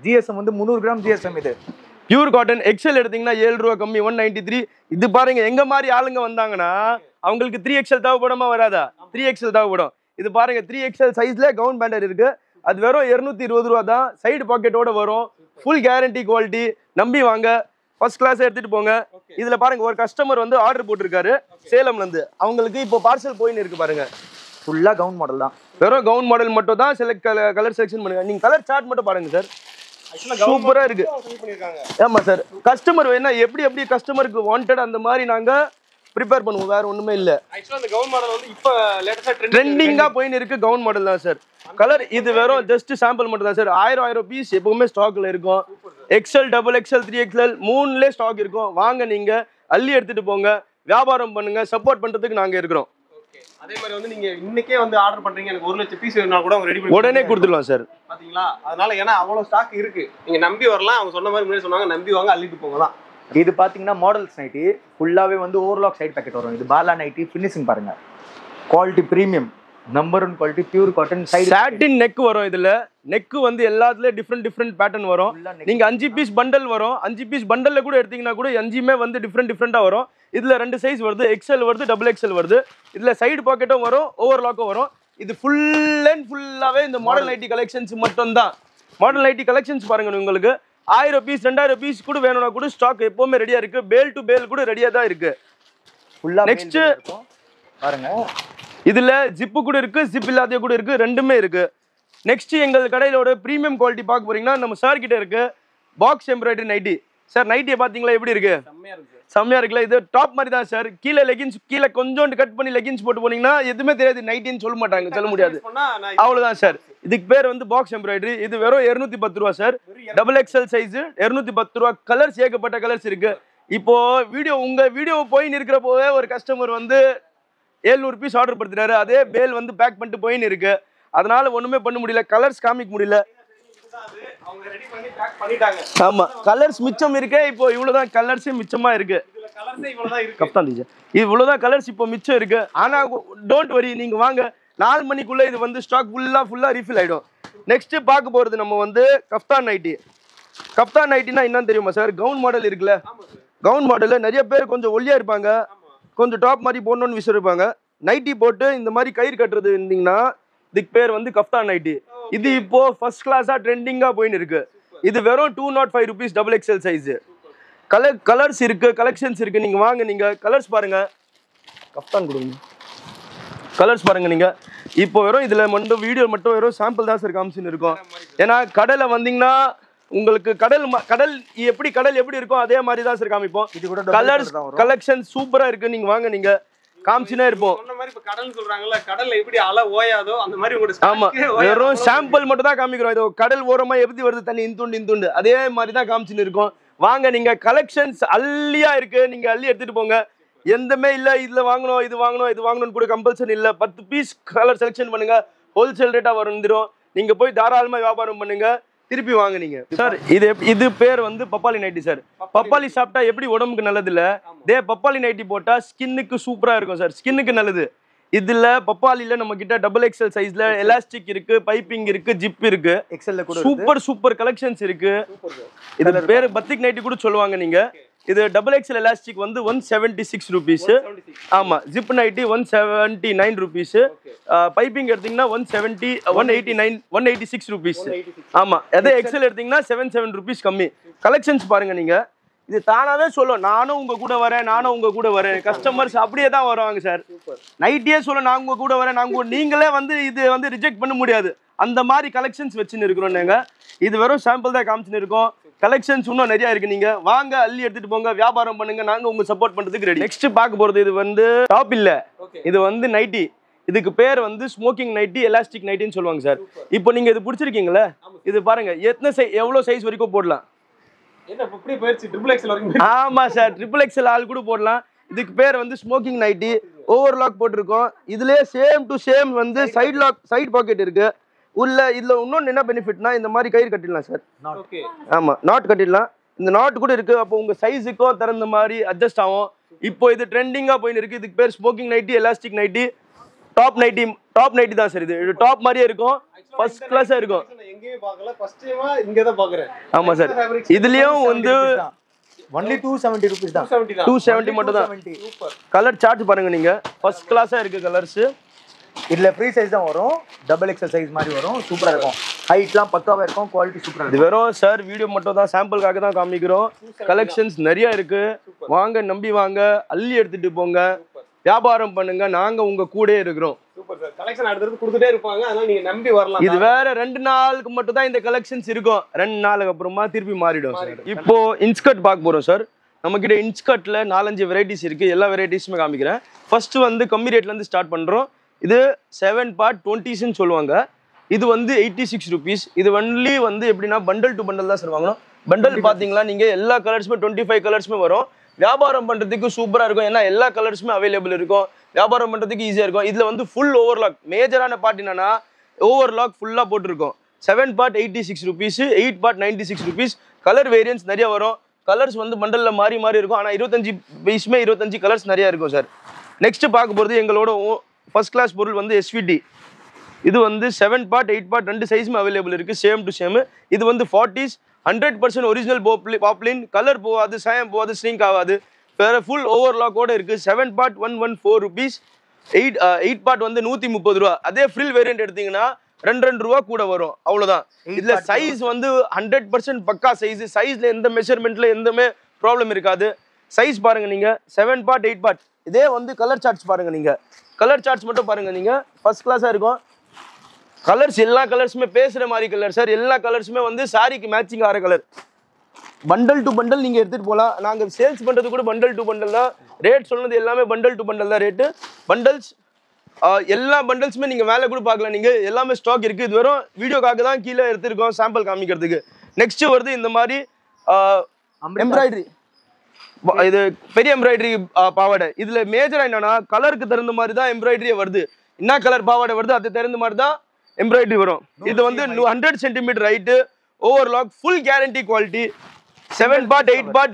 ஜிஎஸ்எம் வந்து 300 கிராம் ஜிஎஸ்எம். இது பியூர் காட்டன் எக்ஸ்எல் எடுத்தீங்கன்னா 7 ரூபா கம்மி 193. இது பாருங்க, எங்க மாதிரி ஆளுங்க வந்தாங்கன்னா அவங்களுக்கு 3XL தேவைப்படாம வராதா? 3XL தேவைப்படும். இது பாருங்க 3XL சைஸ்ல கவுன் பேண்டர் இருக்கு. அது வெறும் 220 ரூபா தான். சைடு பாக்கெட்டோட வரும். Full guarantee quality. நம்பி வாங்க, ஃபர்ஸ்ட் கிளாஸ் எடுத்துட்டு போங்க. இதுல பாருங்க, ஒரு கஸ்டமர் வந்து ஆர்டர் போட்டிருக்காரு சேலம்ல இருந்து. அவங்களுக்கு இப்போ பார்சல் போயின்னு இருக்கு பாருங்க. ஃபுல்லா கவுன் மாடல் தான். வெறும் கவுன் மாடல் மட்டும் தான். செலக்ட் கலர் செலெக்ஷன் பண்ணுங்க. நீங்க கலர் சார்ட் மட்டும் பாருங்க சார். சூப்பரா இருக்கு. ஆமா சார், கஸ்டமர் வேணா எப்படி கஸ்டமருக்கு வாண்டட் அந்த மாதிரி நாங்க ப்ரிப்பேர் பண்ணுவோம். வேற ஒண்ணுமே இல்ல. ஆக்சுவலா இந்த கவுன் மாடல் வந்து இப்ப லேட்டஸ்டா ட்ரெண்டிங்கா போயின்னு இருக்கு கவுன் மாடல் தான் சார். கலர் இது வெறும் ஜஸ்ட் சாம்பிள் மட்டும் தான் சார். 1000 பீஸ் எப்பவுமே ஸ்டாக்ல இருக்கும். எக்ஸ்எல், டபுள் எக்ஸ்எல், 3XL மூணுலே ஸ்டாக் இருக்கும். வாங்க, நீங்க அள்ளி எடுத்துட்டு போங்க, வியாபாரம் பண்ணுங்க. சப்போர்ட் பண்றதுக்கு நாங்க இருக்கிறோம். அதே மாதிரி வந்து நீங்க இன்னைக்கே வந்து ஆர்டர் பண்றீங்க, எனக்கு 1 லட்சம் பீஸ் வேணும்னா கூட அவங்க ரெடி பண்ணி உடனே கொடுத்துடலாம் சார். பாத்தீங்களா? அதனால ஏன்னா அவ்வளவு ஸ்டாக் இருக்கு. நீங்க நம்பி வரலாம். அவங்க சொன்ன மாதிரி முன்னாடி சொன்னாங்க, நம்பி வாங்க, அள்ளிட்டு போங்க தான். இது பாத்தீங்கன்னா மாடல்ஸ் நைட்டி ஃபுல்லாவே வந்து ஓவர்லாக் சைடு பாக்கெட் வரும். இது பாலா நைட்டி. ஃபினிஷிங் பாருங்க, quality premium, number 1 quality, pure cotton. Side satin neck வரும். இதுல நெக் வந்து எல்லாத்துலயும் டிஃப்ரெண்ட் பேட்டர்ன் வரும். நீங்க 5 பீஸ் பண்டல் வரும். 5 பீஸ் பண்டல்ல கூட எடுத்தீங்கன்னா கூட 5மே வந்து டிஃப்ரெண்டா வரும். இதுல 2 சைஸ் வருது. எக்ஸ்எல் வருது, டபுள் எக்ஸ்எல் வருது. இதுல சைடு பாக்கெட்டும் வரும், ஓவர்லாக்கும் வரும். இது ஃபுல் அண்ட் ஃபுல்லாவே இந்த மாடல் நைட்டி கலெக்ஷன்ஸ் மட்டும் தான். மாடல் நைட்டி கலெக்ஷன்ஸ் பாருங்க, உங்களுக்கு 1000 பீஸ் 2000 பீஸ் கூட வேணும்னா கூட ஸ்டாக் எப்பவுமே ரெடியா இருக்கு. பேல் டு பேல் கூட ரெடியா தான் இருக்கு. ஃபுல்லா நெக்ஸ்ட் பாருங்க, இதுல ஜிப்பு கூட இருக்கு, ஜிப் இல்லாத கூட இருக்கு, ரெண்டுமே இருக்கு. நெக்ஸ்ட் எங்கள் கடையிலோட பிரீமியம் குவாலிட்டி பார்க்க போறீங்கன்னா நம்ம சார் கிட்ட இருக்கு பாக்ஸ் எம்ப்ராய்டரி நைட்டி. சார் நைட்டியை பாத்தீங்களா எப்படி இருக்கு? செம்மையா இருக்குல்ல? இது டாப் மாதிரி தான் சார். கீழே லெகின்ஸ், கீழே கொஞ்சோண்டு கட் பண்ணி லெகின்ஸ் போட்டு போனீங்கன்னா எதுவுமே தெரியாது, நைட்டின்னு சொல்ல மாட்டாங்க, சொல்ல முடியாது. அவ்வளவுதான் சார். இதுக்கு பேர் வந்து பாக்ஸ் எம்ப்ராய்டரி. இது வெறும் 210 ரூபா சார். டபுள் எக்ஸ்எல் சைஸ் 210 ரூபா. கலர்ஸ் ஏகப்பட்ட கலர்ஸ் இருக்கு. இப்போ உங்க வீடியோ போயின்னு இருக்கிற போவே ஒரு கஸ்டமர் வந்து 700 பீஸ் ஆர்டர் படுத்துறாரு. அதே பேல் வந்து பேக் பண்ணிட்டு போயின்னு இருக்கு. அதனால ஒண்ணுமே பண்ண முடியல, கலர்ஸ் காமிக்க முடியல. ஆமா, கலர்ஸ் மிச்சம் இருக்கு. இப்போ இவ்வளவுதான் கலர்ஸே மிச்சமா இருக்கு. கப்தான் தீஜா, இவ்வளவுதான் கலர்ஸ் இப்போ மிச்சம் இருக்கு. ஆனா டோன்ட் வரி, நீங்க வாங்க, 4 மணிக்குள்ள இது வந்து ஸ்டாக் ஃபுல்லா ரீஃபில் ஆயிடும். நெக்ஸ்ட் பார்க்க போறது நம்ம வந்து கப்தான் நைட்டி. கப்தான் நைட்டினா என்னன்னு தெரியுமா சார்? கவுன் மாடல் இருக்குல்ல, கவுன் மாடல்ல நிறைய பேர் கொஞ்சம் ஒல்லியா இருப்பாங்க, கொஞ்சம் டாப் மாதிரி போடணும்னு விசிறிருப்பாங்க. நைட்டி போட்டு இந்த மாதிரி கயிறு கட்டுறது இருந்தீங்கன்னா இதுக்கு பேர் வந்து கப்தான் நைட்டி. இது இப்போ ஃபர்ஸ்ட் கிளாஸா ட்ரெண்டிங்கா போயின்னு இருக்கு. இது வெறும் 205 rupees double XL size. Colours இருக்கு, கலெக்ஷன்ஸ் இருக்கு. நீங்க வாங்க, நீங்க கலர்ஸ் பாருங்க. கப்தான் கொடுங்க, கலர்ஸ் பாருங்க. நீங்க இப்போ வெறும் இதுல மட்டும் வீடியோ மட்டும் வெறும் சாம்பிள் தான் சார் காமிச்சுன்னு இருக்கும். ஏன்னா கடலை வந்தீங்கன்னா உங்களுக்கு கடல் எப்படி இருக்கும் அதே மாதிரி தான் சார் காமிப்போம். கலர்ஸ் கலெக்ஷன் சூப்பரா இருக்கு. நீங்க வாங்க, நீங்க காமிச்சுனே இருப்போம். சொன்ன மாதிரி இப்ப கடல் சொல்றாங்கல்ல, கடல்ல எப்படி அலை ஓயாதோ அந்த மாதிரி உங்களுக்கு ஆமா, வெறும் சாம்பிள் மட்டும் தான் காமிக்கிறோம். இது கடல் ஓரமா எப்படி வருது தண்ணி இந்துண்டு அதே மாதிரி தான் காமிச்சுன்னு இருக்கும். வாங்க, நீங்க கலெக்ஷன்ஸ் அள்ளியா இருக்கு, நீங்க அள்ளி எடுத்துட்டு போங்க. எந்தமே இல்ல இதுல வாங்கணும் இது வாங்கணும்னு கூட கம்பல்சரி இல்ல. 10 பீஸ் கலர் செலக்ஷன் பண்ணுங்க, ஹோல்சேல் ரேட்டா வந்துடும். நீங்க போய் தாராளமா வியாபாரம் பண்ணுங்க, திருப்பி வாங்க நீங்க. சார் இது பேர் வந்து பப்பாளி நைட்டி சார். பப்பாளி சாப்பிட்டா எப்படி உடம்புக்கு நல்லது இல்ல, பப்பாளி நைட்டி போட்டா ஸ்கின்னுக்கு சூப்பரா இருக்கும் சார், ஸ்கின்னுக்கு நல்லது. இதுல பப்பாளில நம்ம கிட்ட டபுள் எக்ஸ்எல் சைஸ்ல எலாஸ்டிக் இருக்கு, பைப்பிங் இருக்கு, ஜிப் இருக்கு, எக்ஸ்எல்ல கூட சூப்பர் கலெக்ஷன்ஸ் இருக்கு. இது பேரு பத்திக் நைட்டி கூட சொல்லுவாங்க நீங்க. இது டபுள் எக்ஸ்எல் எலாஸ்டிக் வந்து 176 rupees. ஆமா, ஜிப் நைட்டி 179 rupees. பைப்பிங் எடுத்தீங்கன்னா 186 rupees. ஆமா, அதே எக்ஸ்எல் எடுத்தீங்கன்னா 77 rupees கம்மி. கலெக்ஷன்ஸ் பாருங்க நீங்க. இது தானாவே சொல்லும், நானும் உங்க கூட வரேன். கஸ்டமர்ஸ் அப்படியே தான் வருவாங்க சார். நைட்டியே சொல்ல, நான் உங்க கூட வரேன், நீங்களே வந்து இது வந்து ரிஜெக்ட் பண்ண முடியாது. அந்த மாதிரி கலெக்ஷன்ஸ் வச்சுன்னு இருக்கிறோம் நாங்க. இது வெறும் சாம்பிள் தான் காமிச்சுன்னு இருக்கோம். கலெக்ஷன்ஸ் இன்னும் நிறைய இருக்கு. நீங்க வாங்க, அள்ளி எடுத்துட்டு போங்க, வியாபாரம் பண்ணுங்க, நாங்க உங்க சப்போர்ட் பண்றதுக்கு ரெடி. நெக்ஸ்ட் பார்க்க போறது இது வந்து டாப் இல்ல, இது வந்து நைட்டி. இதுக்கு பேர் வந்து ஸ்மோக்கிங் நைட்டி, எலாஸ்டிக் நைட்டின்னு சொல்லுவாங்க சார். இப்போ நீங்க இது பிடிச்சிருக்கீங்களா? இது பாருங்க, எவ்வளவு சைஸ் வரைக்கும் போடலாம். ஆமா சார், ட்ரிபிள் எக்ஸ்எல் ஆள் கூட போடலாம். இதுக்கு பேர் வந்து ஸ்மோக்கிங் நைட்டி. ஓவர்லாக் போட்டிருக்கோம். இதுலயே சேம் டு சேம் வந்து சைடு பாக்கெட் இருக்கு. உள்ள இதுல இன்னொன்று என்ன பெனிஃபிட்னா இந்த மாதிரி கயிறு கட்டிடலாம் சார். ஓகே. ஆமா, நாட் கட்டிடலாம். இந்த நாட் கூட இருக்கு. அப்போ உங்க சைஸுக்கும் தகுந்த மாதிரி அட்ஜஸ்ட் ஆகும். இப்போ இது ட்ரெண்டிங்கா போயின்னு இருக்கு. இதுக்கு பேர் smocking nighty, elastic nighty, top nighty தான் சார். இது டாப் மாதிரியே இருக்கும், ஃபர்ஸ்ட் கிளாஸா இருக்கும். நான் எங்கேயுமே பார்க்கல, ஃபர்ஸ்ட் டைமா இங்க தான் பார்க்கறேன். ஆமா சார். இதுலயும் வந்து ஒன்லி 270 rupees தான். 270 தான். 270 மட்டும் தான். சூப்பர். கலர் சார்ட் பாருங்க நீங்க, ஃபர்ஸ்ட் கிளாஸா இருக்கு கலர்ஸ். இதுல ஃப்ரீ சைஸ் தான் வரும், டபுள் எக்ஸல் சைஸ் மாதிரி வரும். சூப்பரா இருக்கும், ஹைட்லாம் பக்காவா இருக்கும், குவாலிட்டி சூப்பரா இது இருக்கும். வெறும் சார் வீடியோ மட்டும் தான், சாம்பிளுக்காக தான் காமிக்கிறோம். கலெக்ஷன்ஸ் நிறைய இருக்கு, வாங்க, நம்பி வாங்க, அள்ளி எடுத்துட்டு போங்க, வியாபாரம் பண்ணுங்க, நாங்க உங்க கூடயே இருக்கிறோம். Super sir. கலெக்ஷன் அடுத்து கொடுத்துட்டே இருப்பாங்க, அதனால நீங்க நம்பி வரலாம். இது வேற 2 நாளுக்கு மட்டும் தான் இந்த கலெக்ஷன்ஸ் இருக்கும், 2 நாளுக்கு அப்புறமா திருப்பி மாறிடும் சார். இப்போ இன்ஸ்கர்ட் பார்க்க போறோம் சார். நம்ம கிட்ட இன்ஸ்கர்ட்ல 4-5 வெரைட்டிஸ் இருக்கு, எல்லா வெரைட்டிஸுமே காமிக்கிறேன். ஃபர்ஸ்ட் வந்து கம்மி ரேட்ல இருந்து ஸ்டார்ட் பண்றோம். இது 7 part 20s சொல்லுவாங்க. இது வந்து 86 rupees. இது ஒன்லி வந்து எப்படின்னா பண்டல் டு பண்டல் தான் சார் வாங்கணும். பண்டல் பாத்தீங்களா நீங்க, எல்லா கலர்ஸுமே 25 கலர்ஸுமே வரும். வியாபாரம் பண்றதுக்கு சூப்பரா இருக்கும், ஏன்னா எல்லா கலர்ஸுமே அவைலபிள் இருக்கும். வியாபாரம் பண்றதுக்கு ஈஸியா இருக்கும். இதுல வந்து ஃபுல் ஓவர்லாக், மேஜரான பார்ட் என்னன்னா ஓவர்லாக் ஃபுல்லா போட்டிருக்கோம். 7 part 86 rupees, 8 part 96 rupees. Colour variance நிறைய வரும். கலர்ஸ் வந்து பண்டல்ல மாறி மாறி இருக்கும், ஆனா 25 பீஸுமே 25 கலர்ஸ் நிறைய இருக்கும் சார். நெக்ஸ்ட் பார்க்க போறது எங்களோட ஃபர்ஸ்ட் கிளாஸ் பொருள் வந்து SVT. இது வந்து 7 part 8 part 2 சைஸுமே அவைலபிள் இருக்கு, சேம் டு சேம். இது வந்து 40s, 100% ஒரிஜினல் பாப்ளின், கலர் போகாது, சாயம் போகாது, ஸ்னிங்க் ஆகாது, வேற ஃபுல் ஓவர்லாக்கோட இருக்கு. 7 part 114 rupees. 8 part வந்து 130 ரூபா. அதே ஃப்ரில் வேரியன்ட் எடுத்தீங்கன்னா 2 ரூபா கூட வரும், அவ்வளவுதான். இதுல சைஸ் வந்து 100% பக்கா சைஸ். சைஸ்ல எந்த மெஷர்மெண்ட்ல எந்தமே ப்ராப்ளம் இருக்காது. சைஸ் பாருங்க நீங்க, 7 part 8 part. இதே வந்து கலர் சார்ட்ஸ் பாருங்க நீங்க, கலர் சார்ட்ஸ் மட்டும் பாருங்க நீங்க, ஃபர்ஸ்ட் கிளாஸா இருக்கும். கலர்ஸ் எல்லா கலர்ஸுமே பேசுற மாதிரி கலர் சார். எல்லா கலர்ஸுமே வந்து சாரிக்கு மேட்சிங் ஆகிற கலர். பண்டல் டு பண்டல் நீங்க எடுத்துட்டு போகலாம். நாங்க சேல்ஸ் பண்றது கூட பண்டல் டு பண்டல் தான். ரேட் சொன்னது எல்லாமே பண்டல் டு பண்டல் தான் ரேட்டு. பண்டல்ஸ் எல்லா பண்டல்ஸுமே நீங்க மேலே கூட பார்க்கலாம், நீங்க எல்லாமே ஸ்டாக் இருக்கு. இது வெறும் வீடியோக்காக தான் கீழே எடுத்துருக்கோம், சாம்பிள் காமிக்கிறதுக்கு. நெக்ஸ்ட் வருது இந்த மாதிரி எம்ப்ராய்டரி. இது பெரிய எம்ப்ராய்டரி பாவாடை. இதுல மேஜரா என்னன்னா கலருக்கு தகுந்த மாதிரி தான் எம்ப்ராய்டரியே வருது. என்ன கலர் பாவாடை வருது அது தகுந்த மாதிரி தான் எம்ப்ராய்டரி வரும். இது வந்து 100 cm height, overlock, full guarantee quality. 7 part 8 part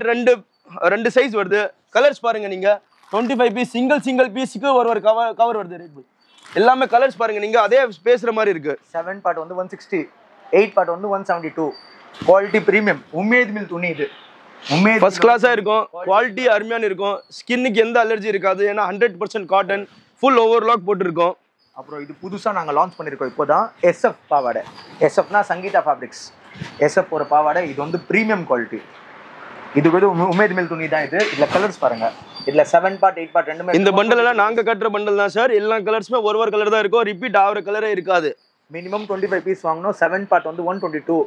ரெண்டு சைஸ் வருது. கலர்ஸ் பாருங்க நீங்க, 25 பீஸ், சிங்கிள் பீஸுக்கு ஒரு கவர் வருது. ரேட் எல்லாமே கலர்ஸ் பாருங்க நீங்க, அதே பேசுற மாதிரி இருக்கு. 7 part வந்து 160, 8 part வந்து 172. குவாலிட்டி பிரீமியம், உம்மேத் மில் துணி. இது ஃபர்ஸ்ட் கிளாஸா இருக்கும், குவாலிட்டி அருமையான இருக்கும். ஸ்கின்னுக்கு எந்த அலர்ஜி இருக்காது, ஏன்னா 100% காட்டன், ஃபுல் ஓவர்லாக் போட்டுருக்கோம். அப்புறம் இது புதுசா நாங்க லான்ச் பண்ணிருக்கோம் இப்போதான், SF பாவாடை. SFனா சங்கீதா ஃபேப்ரிக்ஸ். SF ஒரு பாவாடை. இது வந்து பிரீமியம் குவாலிட்டி. இது வந்து உமேத் மில் துணி தான். இதுல கலர்ஸ் பாருங்க, இதுல 7 part 8 part ரெண்டுமே. இந்த பண்டல் எல்லாம் நாங்க கட்டுற பண்டல் தான் சார். எல்லா கலர்ஸுமே ஒரு கலர் தான் இருக்கும், ரிப்பீட் ஆகிற கலரே இருக்காது. மினிமம் 25 பீஸ் வாங்கணும். 7 part வந்து 122,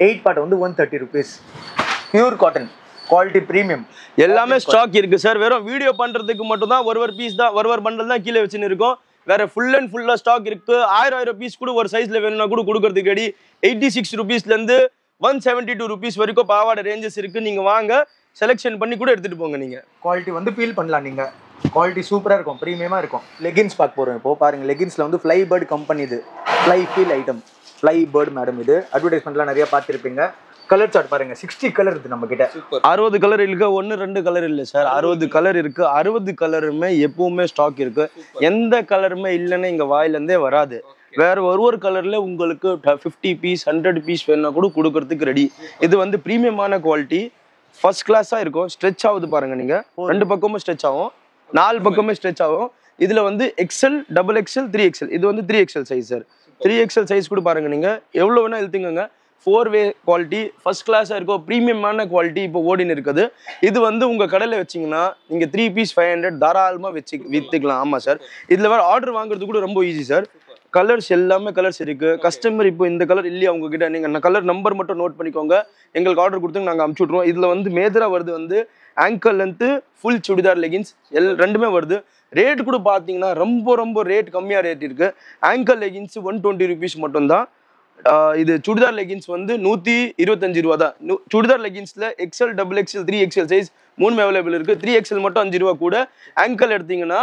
8 part வந்து 130 rupees. Pure cotton, quality premium, எல்லாமே ஸ்டாக் இருக்கு சார். வெறும் வீடியோ பண்றதுக்கு மட்டும் தான் ஒரு பீஸ் தான், ஒரு பண்டல் தான் கீழே வச்சுன்னு இருக்கோம். வேற ஃபுல் அண்ட் ஃபுல்லா ஸ்டாக் இருக்கு. 1000 பீஸ் கூட ஒரு சைஸ்ல வேணும்னா கூட கொடுக்கறதுக்கு ரெடி. 86 rupeesல இருந்து 172 rupees வரைக்கும் பாவாடை ரேஞ்சஸ் இருக்கு. நீங்க வாங்க, செலெக்ஷன் பண்ணி கூட எடுத்துட்டு போங்க. நீங்க குவாலிட்டி வந்து ஃபீல் பண்ணலாம். நீங்க குவாலிட்டி சூப்பரா இருக்கும், பிரீமியமா இருக்கும். லெகின்ஸ் பார்க்க போறோம் இப்போ. பாருங்க, லெகின்ஸ்ல வந்து ஃப்ளை பேர்ட் கம்பெனி. இது fly feel item, fly bird madam. இது அட்வர்டைஸ்மெண்ட்லாம் நிறைய பார்த்துருப்பீங்க. கலர் சார்ட் பாருங்க, 60 கலர் இருக்கு நம்ம கிட்ட. 60 கலர் இருக்கு, 1-2 கலர் இல்லை சார், 60 கலர் இருக்கு. 60 கலருமே எப்பவுமே ஸ்டாக் இருக்கு. எந்த கலருமே இல்லைன்னு இங்க வாயிலேருந்தே வராது. வேற ஒரு கலர்ல உங்களுக்கு 50 பீஸ் 100 பீஸ் வேணும்னா கூட கொடுக்கறதுக்கு ரெடி. இது வந்து பிரீமியமான குவாலிட்டி, ஃபர்ஸ்ட் கிளாஸா இருக்கும். ஸ்ட்ரெச் ஆகுது பாருங்க நீங்க, 2 பக்கமும் ஸ்ட்ரெச் ஆகும், 4 பக்கமே ஸ்ட்ரெச் ஆகும். இதுல வந்து XL, XXL, 3XL. இது வந்து 3XL size sir. 3XL size கூட பாருங்க நீங்க, எவ்வளவு வேணா இழுத்துங்க. 4-way குவாலிட்டி, ஃபர்ஸ்ட் கிளாஸாக இருக்கும், ப்ரீமியமான குவாலிட்டி இப்போ ஓடின்னு இருக்குது. இது வந்து உங்கள் கடையில் வச்சிங்கன்னா நீங்கள் 3 பீஸ் 500 தாராளமாக விற்றுக்கலாம். ஆமாம் சார். இதில் வேறு ஆர்டர் வாங்குறது கூட ரொம்ப ஈஸி சார். கலர்ஸ் எல்லாமே கலர்ஸ் இருக்குது. கஸ்டமர் இப்போ இந்த கலர் இல்லையா உங்ககிட்ட, நீங்கள் கலர் நம்பர் மட்டும் நோட் பண்ணிக்கோங்க, எங்களுக்கு ஆர்டர் கொடுத்து நாங்கள் அமுச்சு விட்ருவோம். இதில் வந்து மேஜராக வருது வந்து angle length, full churidar leggings ரெண்டுமே வருது. ரேட் கூட பார்த்தீங்கன்னா ரொம்ப ரேட் கம்மியாக ரேட் இருக்குது. ஆங்கல் லெகின்ஸ் 120 rupees மட்டும்தான். இது சுடிதார் லெகின்ஸ் வந்து 125 ரூபா தான். சுடிதார் லெகின்ஸில் XL, XXL, 3XL size 3 available இருக்குது. 3XL மட்டும் 5 ரூபா கூட. ஆங்கல் எடுத்தீங்கன்னா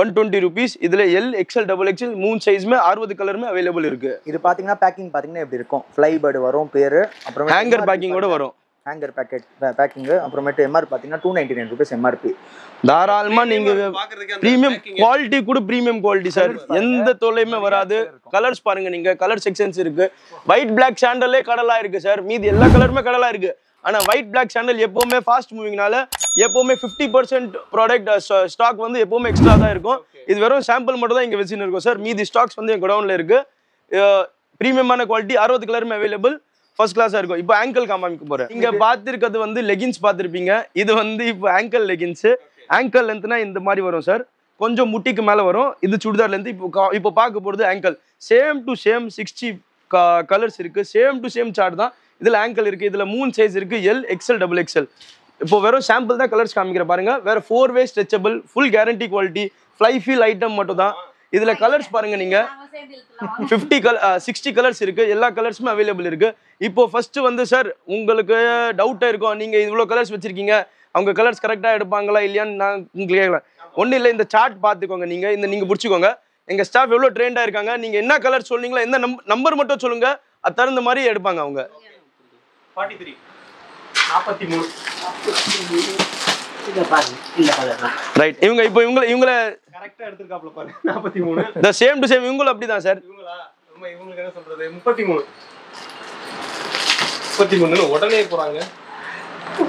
120 rupees. இதுல L XL double XL 3 சைஸ்மே 60 கலருமே அவைலபிள் இருக்கு. இது பாத்தீங்கன்னா பேக்கிங் பாத்தீங்கன்னா எப்படி இருக்கும், ஃப்ளை பேர்டு வரும் பேரு, அப்புறம் ஹேங்கர் பேக்கிங்கோட வரும். ஹேங்கர் பேக்கிங் அப்புறமேட்டு எம்ஆர் பாத்தீங்கன்னா 299 rupees எம்ஆர்பி. தாராளமா நீங்க பிரீமியம் குவாலிட்டி கூட பிரீமியம் குவாலிட்டி சார், எந்த தொல்லையுமே வராது. கலர்ஸ் பாருங்க, நீங்க கலர் செக்ஷன்ஸ் இருக்கு. ஒயிட் பிளாக் சாண்டலே கடலா இருக்கு சார், மீதி எல்லா கலருமே கடலா இருக்கு. ஆனா ஒயிட் பிளாக் சாண்டல் எப்பவுமே ஃபாஸ்ட் மூவிங்னால எப்பவுமே 50% ப்ராடக்ட் ஸ்டாக் வந்து எப்பவுமே எக்ஸ்ட்ரா தான் இருக்கும். இது வெறும் சாம்பிள் மட்டும் தான் இங்க வச்சுன்னு இருக்கும் சார். மீதி ஸ்டாக்ஸ் வந்து என் குடவுன்ல இருக்கு. பிரீமியமான குவாலிட்டி 60 கலருமே அவைலபிள், ஃபர்ஸ்ட் கிளாஸா இருக்கும். இப்போ ஆங்கிள் காமிக்க போறேன். இங்க பார்த்திருக்கிறது வந்து லெகின்ஸ் பார்த்திருப்பீங்க. இது வந்து இப்போ ஆங்கிள் லெகின்ஸ். ஆங்கிள் லென்த்னா இந்த மாதிரி வரும் சார், கொஞ்சம் முட்டிக்கு மேல வரும். இது சுடிதார் லென்த். இப்போ பார்க்க போறது angle. Same to same 60 colours இருக்கு. சேம் டு சேம் சார்ட் தான். இதுல ஆங்கிள் இருக்கு. இதுல 3 சைஸ் இருக்கு, L XL double XL. இப்போ வெறும் சாம்பிள் தான் கலர்ஸ் காமிக்கிற பாருங்க. வேற 4 way stretchable, full guarantee quality, fly feel item மட்டும் தான். இதுல கலர்ஸ் பாருங்க, நீங்க 60 கலர்ஸ் இருக்கு. எல்லா கலர்ஸுமே அவைலபிள் இருக்கு. இப்போ ஃபர்ஸ்ட் வந்து சார் உங்களுக்கு டவுட்டா இருக்கும், நீங்க இவ்வளவு கலர்ஸ் வச்சிருக்கீங்க, அவங்க கலர்ஸ் கரெக்டா எடுப்பாங்களா இல்லையான்னு நான் உங்களுக்கு கேட்கலாம். ஒன்றும் இல்லை, இந்த சார்ட் பார்த்துக்கோங்க. நீங்க பிடிச்சிக்கோங்க. எங்க ஸ்டாஃப் எவ்வளோ ட்ரெயின்டா இருக்காங்க. நீங்க என்ன கலர் சொன்னீங்களோ, எந்த நம்பர் மட்டும் சொல்லுங்க, அது தகுந்த மாதிரி எடுப்பாங்க அவங்க. 43 43 ரைட். இவங்கள கரெக்ட்டா எடுத்துக்காப்ல பாருங்க. 43 the same to same இவங்களும் அப்படிதான் சார். இவங்களுக்கு என்ன சொல்றது, 33 உடனே போறாங்க,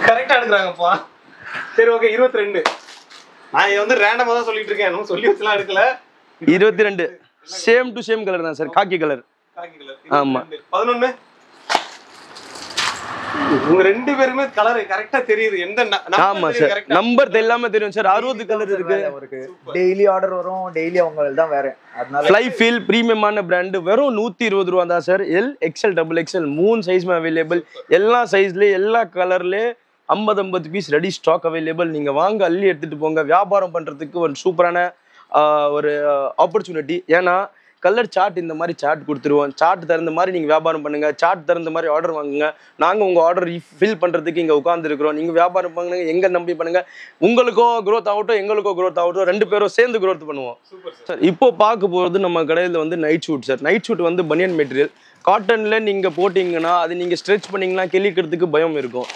கரெக்டா எடுக்கறாங்கப்பா. சரி ஓகே, 22. நான் வந்து ரேண்டமா தான் சொல்லிட்டு இருக்கேன், நம்ம சொல்லி வச்சலாம் எடுக்கல. 22 சேம் டு சேம் கலர் தான் சார், காக்கி கலர். ஆமா. 11 உங்க ரெண்டு பேருமே கலர் கரெக்ட்டா தெரியுது. எந்த ஆமா சார், நம்பர் எல்லாமே தெரியும் சார். 60 கலர் இருக்கு. டெய்லி ஆர்டர் வரும், டெய்லி அவங்களுக்கு தான் வேற. அதனால ஃப்ளை ஃபீல் பிரீமியமான பிராண்ட் வெறும் 120 ரூபா தான் sir. L XL double XL 3 சைஸ்மே அவைலபிள். எல்லா சைஸ்லயே எல்லா கலர்லயே 50 பீஸ் ரெடி ஸ்டாக் அவைலபிள். நீங்க வாங்க, அள்ளி எடுத்துட்டு போங்க. வியாபாரம் பண்றதுக்கு ஒரு சூப்பரான ஒரு ஆப்பர்ச்சுனிட்டி. ஏன்னா கலர் சார்ட் இந்த மாதிரி சார்ட் கொடுத்துருவோம். சார்ட் தகுந்த மாதிரி நீங்கள் வியாபாரம் பண்ணுங்க, சார்ட் தகுந்த மாதிரி ஆர்டர் வாங்குங்க. நாங்கள் உங்கள் ஆர்டர் ஃபில் பண்ணுறதுக்கு இங்கே உட்காந்துருக்குறோம். நீங்கள் வியாபாரம் பண்ணுங்க, எங்கே நம்பி பண்ணுங்க. உங்களுக்கும் க்ரோத் ஆகட்டும், எங்களுக்கும் க்ரோத் ஆகட்டும், 2 பேரும் சேர்ந்து க்ரோத் பண்ணுவோம் சார். இப்போ பார்க்க போகிறது நம்ம கடையில் வந்து night shoot sir. Night shoot வந்து பனியன் மெட்டீரியல் காட்டனில் நீங்கள் போட்டிங்கன்னா அது நீங்கள் ஸ்ட்ரெச் பண்ணிங்கன்னா கிளிக்கிறதுக்கு பயம் இருக்கும்.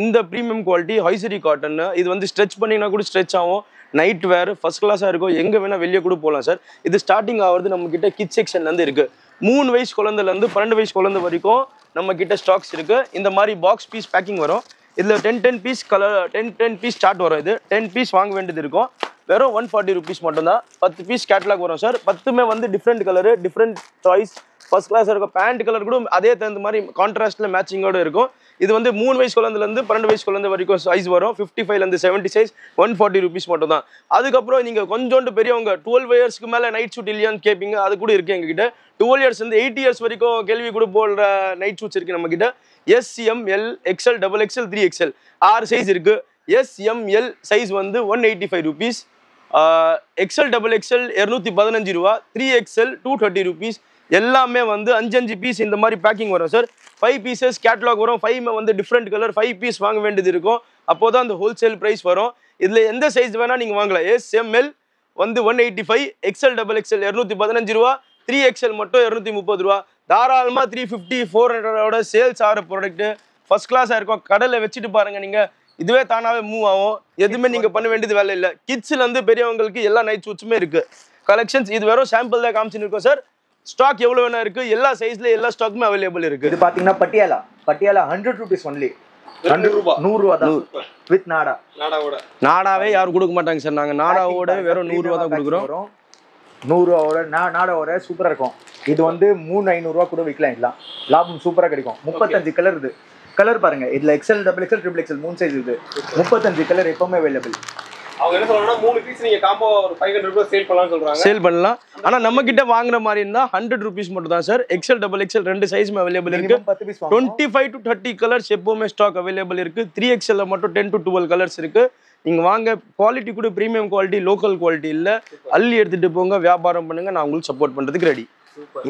இந்த ப்ரீமியம் குவாலிட்டி ஹைசரி காட்டன். இது வந்து ஸ்ட்ரெச் பண்ணிங்கன்னா கூட ஸ்ட்ரெச் ஆகும். நைட் வேர் ஃபர்ஸ்ட் கிளாஸாக இருக்கும். எங்கே வேணால் வெளியே கூட போகலாம் சார். இது ஸ்டார்டிங் ஆகிறது நம்ம கிட்ட கிட் செக்ஷன்லேருந்து இருக்குது. 3 வயசு குழந்தைலேருந்து 12 வயசு குழந்தை வரைக்கும் நம்ம கிட்ட ஸ்டாக்ஸ் இருக்குது. இந்த மாதிரி பாக்ஸ் பீஸ் பேக்கிங் வரும். இதில் 10 பீஸ் கலர் 10 பீஸ் சார்ட் வரும். இது 10 பீஸ் வாங்க வேண்டியது இருக்கும். வெறும் 140 rupees மட்டும்தான். 10 பீஸ் கேட்லாக் வரும் சார். 10மே வந்து different colour, different choice, first கிளாஸாக இருக்கும். பேண்ட் கலர் கூட அதே தகுந்த மாதிரி கான்ட்ராஸ்ட்டில் மேட்சிங்கோடு இருக்கும். இது வந்து 3 வயசு குழந்தைலேருந்து 12 வயசு குழந்தை வரைக்கும் சைஸ் வரும். 55லேருந்து 70 சைஸ் 140 rupees மட்டும் தான். அதுக்கப்புறம் நீங்கள் கொஞ்சோண்டு பெரியவங்க 12 இயர்ஸ்க்கு மேலே நைட் ஷூட் இல்லையான்னு கேட்பீங்க. அது கூட இருக்குது எங்ககிட்ட. 12 இயர்ஸ் வந்து 8 இயர்ஸ் வரைக்கும் கேள்வி கூட போடுற நைட் ஷூட்ஸ் இருக்குது நம்மக்கிட்ட. S M L XL double XL 3XL 6 size இருக்குது. S M L சைஸ் வந்து 185 rupees. XL double XL 215 ரூபா. 3XL 230 rupees. எல்லாமே வந்து 5 பீஸ் இந்த மாதிரி பேக்கிங் வரும் சார். 5 பீசஸ் கேட்லாக் வரும். 5 வந்து டிஃப்ரெண்ட் கலர். 5 பீஸ் வாங்க வேண்டியது இருக்கும். அப்போதான் அந்த ஹோல்சேல் ப்ரைஸ் வரும். இதில் எந்த சைஸ் வேணால் நீங்கள் வாங்கலாம். SML வந்து 185, XL double XL 215 ரூபா, 3XL மட்டும் 230 ரூபா. தாராளமாக 350 400ஓட சேல்ஸ் ஆகிற ப்ராடக்ட்டு ஃபர்ஸ்ட் கிளாஸாக இருக்கும். கடையில் வச்சுட்டு பாருங்கள், நீங்கள் இதுவே தானாகவே மூவ் ஆகும். எதுவுமே நீங்கள் பண்ண வேண்டியது வேலை இல்லை. கிட்ஸ்லேருந்து பெரியவங்களுக்கு எல்லா நைட் ஷூட்ஸுமே இருக்குது கலெக்ஷன்ஸ். இது வெறும் சாம்பிள் தான் காமிச்சுன்னு இருக்கோம் சார். ஸ்டாக் எவ்வளோ வேணா இருக்குது. எல்லா சைஸ்ல எல்லா ஸ்டாக்குமே அவைலபிள் இருக்குது. இது பார்த்தீங்கன்னா பட்டியாலா 100 rupees ஒன்லி. 100 ரூபா தான் வித் நாடாவே யாரும் கொடுக்க மாட்டாங்க சார். நாங்கள் நாடாவோட வெறும் 100 ரூபா தான் கொடுக்குறோம். 100 ரூபாவோட நாடாவோட சூப்பராக இருக்கும். இது வந்து 300-500 ரூபா கூட விற்கலாம். இதெல்லாம் லாபம் சூப்பராக கிடைக்கும். 35 கலர் இது. கலர் பாருங்க, இதுல XL double XL triple XL 3 size இது. 35 கலர் எப்பவுமே அவைலபிள். அவங்க என்ன சொல்றாங்கன்னா 3 பீஸ் நீங்க காம்போ ஒரு 500 ரூபாய் சேல் பண்ணலாம்னு சொல்றாங்க. சேல் பண்ணலாம். ஆனா நம்ம கிட்ட வாங்குற மாதிரி இருந்தா 100 rupees மட்டும் தான் சார். XL double XL 2 சைஸ்மே அவைலபிள் இருக்கு. 25 to 30 கலர்ஸ் எப்பவுமே ஸ்டாக் அவைலபிள் இருக்கு. 3XL ல மட்டும் 10 to 12 கலர்ஸ் இருக்கு. நீங்க வாங்க. குவாலிட்டி கூட பிரீமியம் குவாலிட்டி, லோக்கல் குவாலிட்டி இல்ல. அள்ளி எடுத்துட்டு போங்க, வியாபாரம் பண்ணுங்க. நான் உங்களுக்கு சப்போர்ட் பண்றதுக்கு ரெடி.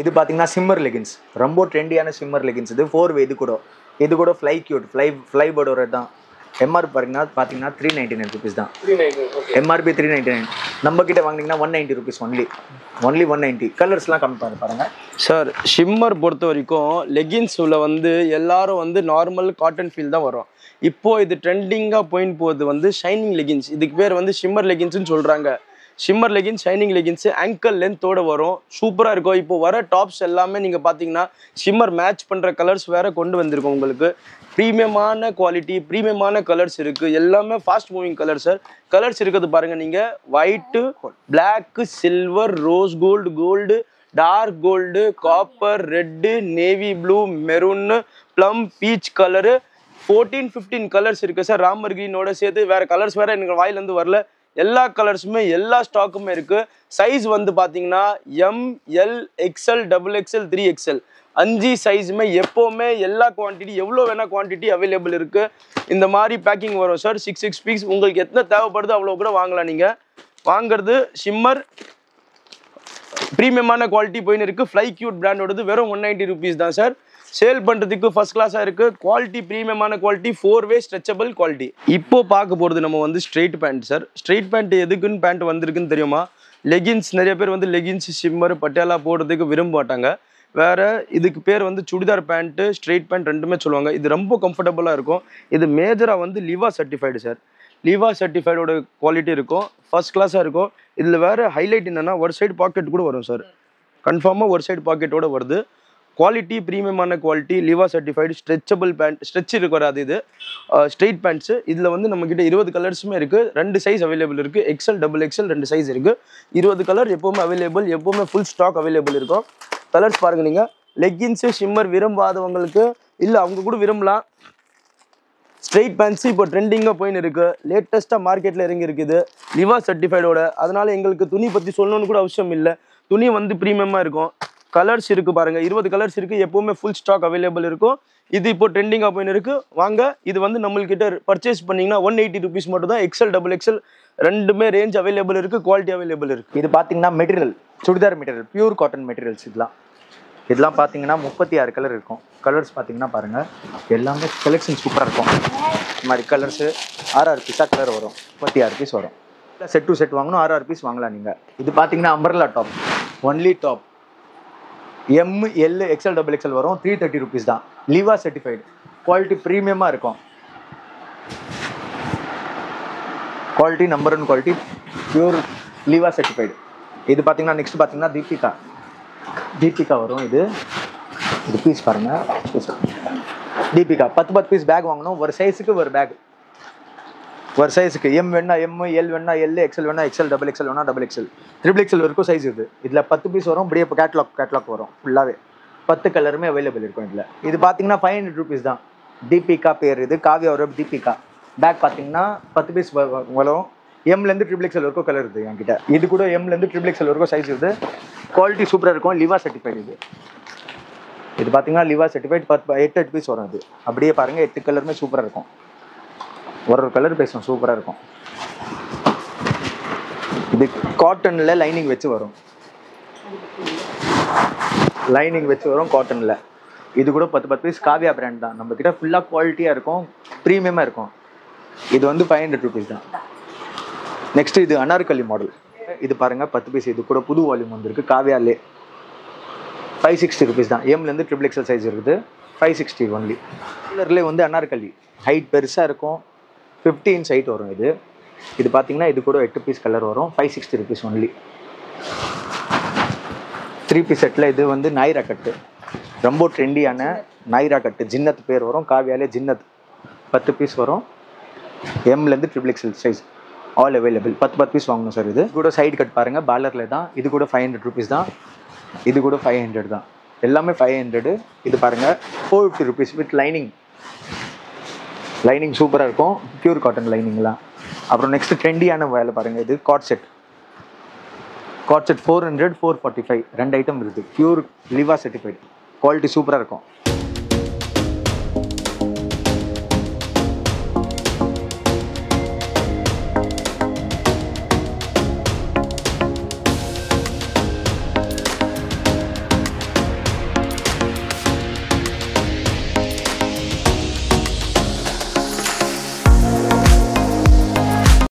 இது பாத்தீங்கன்னா சிம்மர் லெகின்ஸ். ரொம்ப ட்ரெண்டியான சிம்மர் லெகின்ஸ். இது 4 வே. இது கூட ஃப்ளை கியூட் ஃப்ளை பேர்டோட தான். எம்ஆர்பி பார்த்தீங்கன்னா 399 ருபீஸ் தான். எம்ஆர்பி 399. நம்ம கிட்ட வாங்கினீங்கன்னா 190 ருபீஸ் ஒன்லி 190. கலர்ஸ்லாம் கம்மி பாருங்க சார். ஷிம்மர் பொறுத்த வரைக்கும் லெகின்ஸில் வந்து எல்லாரும் வந்து நார்மல் காட்டன் ஃபீல் தான் வரும். இப்போது இது ட்ரெண்டிங்காக போகுது வந்து ஷைனிங் லெகின்ஸ். இதுக்கு பேர் வந்து ஷிம்மர் லெகின்ஸ்னு சொல்கிறாங்க. Shimmer leggings, shining leggings ankle லென்த்தோடு வரும். சூப்பராக இருக்கும். இப்போ வர டாப்ஸ் எல்லாமே நீங்கள் பார்த்தீங்கன்னா ஷிம்மர் மேட்ச் பண்ணுற கலர்ஸ் வேறு கொண்டு வந்திருக்கோம். உங்களுக்கு ப்ரீமியமான குவாலிட்டி, ப்ரீமியமான கலர்ஸ் இருக்குது. எல்லாமே fast moving colour sir. Colours இருக்கிறது பாருங்கள் நீங்கள். White, black, silver, rose gold, dark gold, copper, red, navy blue, மெரூன்னு, ப்ளம், பீச் கலரு, 14-15 கலர்ஸ் இருக்குது சார். ராமர் கிரீனோட சேர்த்து வேறு கலர்ஸ் வேறு எனக்கு வாயிலேருந்து வரல. எல்லா கலர்ஸுமே எல்லா ஸ்டாக்குமே இருக்குது. சைஸ் வந்து பார்த்தீங்கன்னா ML, XL, XXL, 3XL 5 சைஸுமே எப்போவுமே எல்லா குவான்டிட்டி எவ்வளோ வேணால் குவான்டிட்டி அவைலபிள் இருக்குது. இந்த மாதிரி பேக்கிங் வரும் சார். 6 பீஸ் உங்களுக்கு எத்தனை தேவைப்படுதோ அவ்வளோ கூட வாங்கலாம். நீங்கள் வாங்குறது ஷிம்மர் ப்ரீமியமான குவாலிட்டி போயின்னு இருக்குது. ஃப்ளை கியூட் பிராண்டோடது வெறும் 190 ருபீஸ் தான் சார். சேல் பண்ணுறதுக்கு ஃபர்ஸ்ட் கிளாஸாக இருக்குது. குவாலிட்டி ப்ரீமியமான குவாலிட்டி, 4-வே ஸ்ட்ரெச்சபிள் குவாலிட்டி. இப்போ பார்க்க போகிறது நம்ம வந்து straight pant sir. Straight pant எதுக்குன்னு பேண்ட் வந்திருக்குன்னு தெரியுமா? லெகின்ஸ் நிறைய பேர் வந்து லெகின்ஸ், ஷிம்மர், பட்டியாலா போடுறதுக்கு விரும்ப மாட்டாங்க. வேறு இதுக்கு பேர் வந்து சுடிதார் பேண்ட்டு, ஸ்ட்ரெயிட் பேண்ட் ரெண்டுமே சொல்லுவாங்க. இது ரொம்ப கம்ஃபர்டபுளாக இருக்கும். இது மேஜராக வந்து லிவா சர்டிஃபைடு சார். லிவா சர்டிஃபைடோட குவாலிட்டி இருக்கும். ஃபர்ஸ்ட் கிளாஸாக இருக்கும். இதில் வேறு ஹைலைட் என்னென்னா ஒரு சைடு பாக்கெட் கூட வரும் சார். கன்ஃபார்மாக ஒரு சைடு பாக்கெட்டோடு வருது. குவாலிட்டி ப்ரீமியமான quality, லிவா certified, stretchable pant, stretch வராது. இது ஸ்ட்ரெயிட் பேண்ட்ஸு. இதில் வந்து நம்மக்கிட்ட 20 கலர்ஸுமே இருக்குது. 2 சைஸ் அவைலபிள் இருக்குது. XL, XXL 2 சைஸ் இருக்குது. 20 கலர் எப்போவுமே அவைலபிள், எப்போவுமே ஃபுல் ஸ்டாக் அவைலபிள் இருக்கும். கலர்ஸ் பாருங்கள் நீங்கள். லெக்கின்ஸு, ஷிம்மர் விரும்பாதவங்களுக்கு இல்லை, அவங்க கூட விரும்பலாம். ஸ்ட்ரெயிட் பேண்ட்ஸு இப்போ ட்ரெண்டிங்காக போயின்னு இருக்குது. லேட்டஸ்ட்டாக மார்க்கெட்டில் இறங்கி இருக்குது லிவா சர்டிஃபைடோட. அதனால் எங்களுக்கு துணி பற்றி சொல்லணும்னு கூட அவசியம் இல்லை. துணி வந்து ப்ரீமியமாக இருக்கும். கலர்ஸ் இருக்குது பாருங்கள். 20 கலர்ஸ் இருக்குது. எப்போவுமே ஃபுல் ஸ்டாக் அவைலபிள் இருக்கும். இது இப்போ ட்ரெண்டிங்காக போயின்னு இருக்குது. வாங்க, இது வந்து நம்மள்கிட்ட பர்ச்சேஸ் பண்ணிங்கன்னா 180 ருபீஸ் மட்டும் தான். XL, XXL ரெண்டுமே ரேஞ்ச் அவைலபிள் இருக்குது. குவாலிட்டி அவைலபிள் இருக்குது. இது பார்த்தீங்கன்னா material churidar material, pure cotton materials. இதெல்லாம் பார்த்தீங்கன்னா 36 கலர் இருக்கும். கலர்ஸ் பார்த்தீங்கன்னா பாருங்கள், எல்லாமே கலெக்ஷன் சூப்பராக இருக்கும். இந்த மாதிரி கலர்ஸு 6 பீஸாக கலர் வரும். 36 பீஸ் வரும். செட் டு செட் வாங்கணும், 6 பீஸ் வாங்கலாம் நீங்கள். இது பார்த்தீங்கன்னா umbrella top, only top. ML, XL, XXL வரும். 330 ருபீஸ் தான். லிவா சர்டிஃபைடு, குவாலிட்டி ப்ரீமியமாக இருக்கும். Quality number 1 quality, pure Liva certified. இது பார்த்தீங்கன்னா நெக்ஸ்ட் பார்த்தீங்கன்னா தீபிகா வரும். இது பீஸ் பாருங்கள். தீபிகா 10 பீஸ் பேக் வாங்கணும். ஒரு சைஸுக்கு ஒரு பேக். ஒரு சைஸுக்கு M வேணா M, L வேணா L, XL வேணா XL, XXL வேணா XXL, XXL வரைக்கும் சைஸ் இருக்குது. இதில் 10 பீஸ் வரும். இப்படியே இப்போ கேட்லாக் வரும். ஃபுல்லாகவே 10 கலருமே அவைலபிள் இருக்கும் இதில். இது பார்த்தீங்கன்னா 500 ருபீஸ் தான். தீபிகா பேர். இது காவியா வரும். தீபிகா பேக் பார்த்தீங்கன்னா 10 பீஸ் வரும். M-லேருந்து XXL வரைக்கும் கலர் இருக்குது என்கிட்ட. இது கூட M-லேருந்து XXL வரைக்கும் சைஸ் இருக்குது. குவாலிட்டி சூப்பராக இருக்கும். லிவா சர்டிஃபைடு. இது பார்த்தீங்கன்னா லிவா சர்டிஃபைட் 8 பீஸ் வரும். இது அப்படியே பாருங்கள், 8 கலருமே சூப்பராக இருக்கும். ஒரு கலர் பேசும், சூப்பராக இருக்கும். இது காட்டனில் லைனிங் வச்சு வரும். காட்டனில் இது கூட 10 பீஸ். காவியா பிராண்ட் தான். நம்மக்கிட்ட ஃபுல்லாக குவாலிட்டியாக இருக்கும், ப்ரீமியமாக இருக்கும். இது வந்து 500 ருபீஸ் தான். நெக்ஸ்ட் இது அனார்கலி மாடல். இது பாருங்கள் 10 பீஸ். இது கூட புது வால்யூம் வந்திருக்கு காவியாலே. 560 ருபீஸ் தான். M-லேருந்து XXL சைஸ் இருக்குது. 560 ஒன்லி. கலர்லேயே வந்து அனார்கலி ஹைட் பெருசாக இருக்கும். 15 சைட் வரும். இது பார்த்தீங்கன்னா இது கூட 8 பீஸ் கலர் வரும். 560 ருபீஸ் ஒன்லி. 3 பீஸ் செட்டில் இது வந்து நாய்ரா கட்டு, ரொம்ப ட்ரெண்டியான நாய்ரா கட்டு. ஜின்னத் பேர் வரும். காவியாலே ஜின்னத் 10 பீஸ் வரும். M-லேருந்து XXL size all available. 10 piece வாங்கணும் சார். இது கூட சைடு கட் பாருங்கள், பார்லரில் தான். இது கூட 500 ருபீஸ் தான். இது கூட 500 தான். எல்லாமே 500. இது பாருங்கள் 450 ருபீஸ் வித் லைனிங் சூப்பராக இருக்கும். பியூர் காட்டன் லைனிங்லாம். அப்புறம் நெக்ஸ்ட் ட்ரெண்டியான வேலை பாருங்கள். இது காட் செட் 400, 445 2 ஐட்டம் இருக்குது. Pure Liva certified. குவாலிட்டி சூப்பராக இருக்கும்.